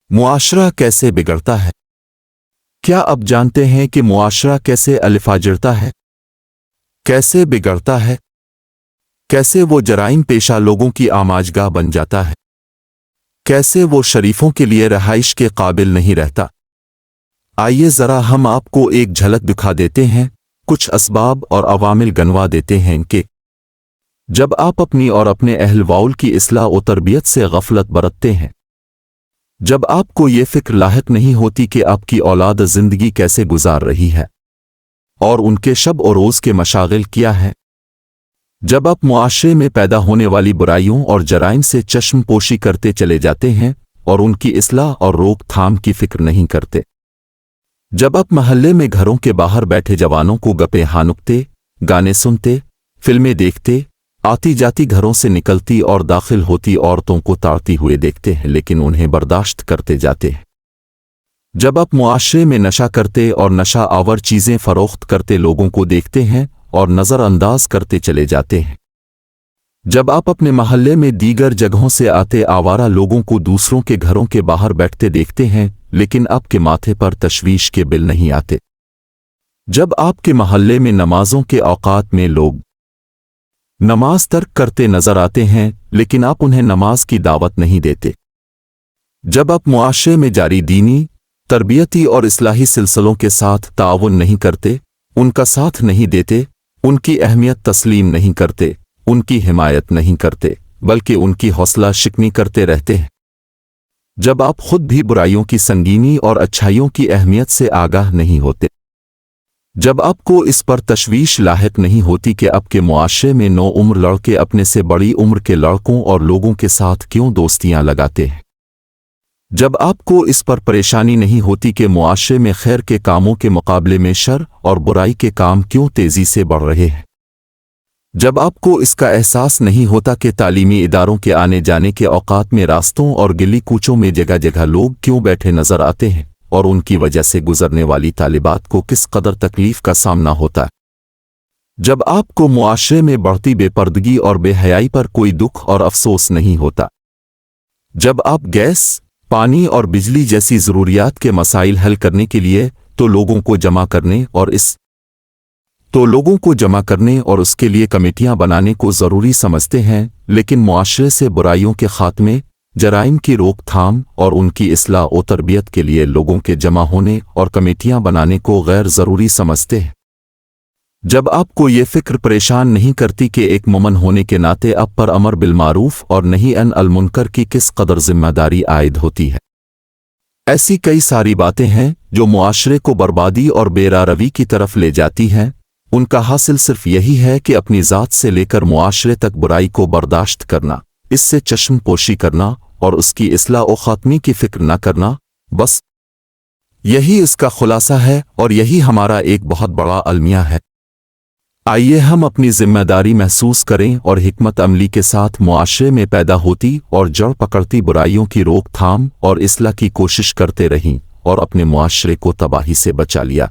معاشرہ کیسے بگڑتا ہے؟ کیا آپ جانتے ہیں کہ معاشرہ کیسے الفاجرتا ہے؟ کیسے بگڑتا ہے؟ کیسے وہ جرائم پیشہ لوگوں کی آماجگاہ بن جاتا ہے؟ کیسے وہ شریفوں کے لیے رہائش کے قابل نہیں رہتا؟ آئیے ذرا ہم آپ کو ایک جھلک دکھا دیتے ہیں، کچھ اسباب اور عوامل گنوا دیتے ہیں کہ جب آپ اپنی اور اپنے اہل وول کی اصلاح و تربیت سے غفلت برتتے ہیں، جب آپ کو یہ فکر لاحق نہیں ہوتی کہ آپ کی اولاد زندگی کیسے گزار رہی ہے اور ان کے شب و روز کے مشاغل کیا ہے، جب آپ معاشرے میں پیدا ہونے والی برائیوں اور جرائم سے چشم پوشی کرتے چلے جاتے ہیں اور ان کی اصلاح اور روک تھام کی فکر نہیں کرتے، جب آپ محلے میں گھروں کے باہر بیٹھے جوانوں کو گپے ہانکتے، گانے سنتے، فلمیں دیکھتے، آتی جاتی گھروں سے نکلتی اور داخل ہوتی عورتوں کو تاڑتی ہوئے دیکھتے ہیں لیکن انہیں برداشت کرتے جاتے ہیں، جب آپ معاشرے میں نشہ کرتے اور نشہ آور چیزیں فروخت کرتے لوگوں کو دیکھتے ہیں اور نظر انداز کرتے چلے جاتے ہیں، جب آپ اپنے محلے میں دیگر جگہوں سے آتے آوارہ لوگوں کو دوسروں کے گھروں کے باہر بیٹھتے دیکھتے ہیں لیکن آپ کے ماتھے پر تشویش کے بل نہیں آتے، جب آپ کے محلے میں نمازوں کے اوقات میں لوگ نماز ترک کرتے نظر آتے ہیں لیکن آپ انہیں نماز کی دعوت نہیں دیتے، جب آپ معاشرے میں جاری دینی، تربیتی اور اصلاحی سلسلوں کے ساتھ تعاون نہیں کرتے، ان کا ساتھ نہیں دیتے، ان کی اہمیت تسلیم نہیں کرتے، ان کی حمایت نہیں کرتے بلکہ ان کی حوصلہ شکنی کرتے رہتے ہیں، جب آپ خود بھی برائیوں کی سنگینی اور اچھائیوں کی اہمیت سے آگاہ نہیں ہوتے، جب آپ کو اس پر تشویش لاحق نہیں ہوتی کہ آپ کے معاشرے میں نو عمر لڑکے اپنے سے بڑی عمر کے لڑکوں اور لوگوں کے ساتھ کیوں دوستیاں لگاتے ہیں، جب آپ کو اس پر پریشانی نہیں ہوتی کہ معاشرے میں خیر کے کاموں کے مقابلے میں شر اور برائی کے کام کیوں تیزی سے بڑھ رہے ہیں، جب آپ کو اس کا احساس نہیں ہوتا کہ تعلیمی اداروں کے آنے جانے کے اوقات میں راستوں اور گلی کوچوں میں جگہ جگہ لوگ کیوں بیٹھے نظر آتے ہیں اور ان کی وجہ سے گزرنے والی طالبات کو کس قدر تکلیف کا سامنا ہوتا ہے، جب آپ کو معاشرے میں بڑھتی بے پردگی اور بے حیائی پر کوئی دکھ اور افسوس نہیں ہوتا، جب آپ گیس، پانی اور بجلی جیسی ضروریات کے مسائل حل کرنے کے لیے تو لوگوں کو جمع کرنے اور اس کے لیے کمیٹیاں بنانے کو ضروری سمجھتے ہیں لیکن معاشرے سے برائیوں کے خاتمے، جرائم کی روک تھام اور ان کی اصلاح و تربیت کے لیے لوگوں کے جمع ہونے اور کمیٹیاں بنانے کو غیر ضروری سمجھتے ہیں، جب آپ کو یہ فکر پریشان نہیں کرتی کہ ایک مومن ہونے کے ناطے آپ پر امر بالمعروف اور نہی عن المنکر کی کس قدر ذمہ داری عائد ہوتی ہے، ایسی کئی ساری باتیں ہیں جو معاشرے کو بربادی اور بے راروی کی طرف لے جاتی ہیں، ان کا حاصل صرف یہی ہے کہ اپنی ذات سے لے کر معاشرے تک برائی کو برداشت کرنا، اس سے چشم پوشی کرنا اور اس کی اصلاح و خاتمے کی فکر نہ کرنا، بس یہی اس کا خلاصہ ہے اور یہی ہمارا ایک بہت بڑا المیہ ہے۔ آئیے ہم اپنی ذمہ داری محسوس کریں اور حکمت عملی کے ساتھ معاشرے میں پیدا ہوتی اور جڑ پکڑتی برائیوں کی روک تھام اور اصلاح کی کوشش کرتے رہیں اور اپنے معاشرے کو تباہی سے بچا لیا۔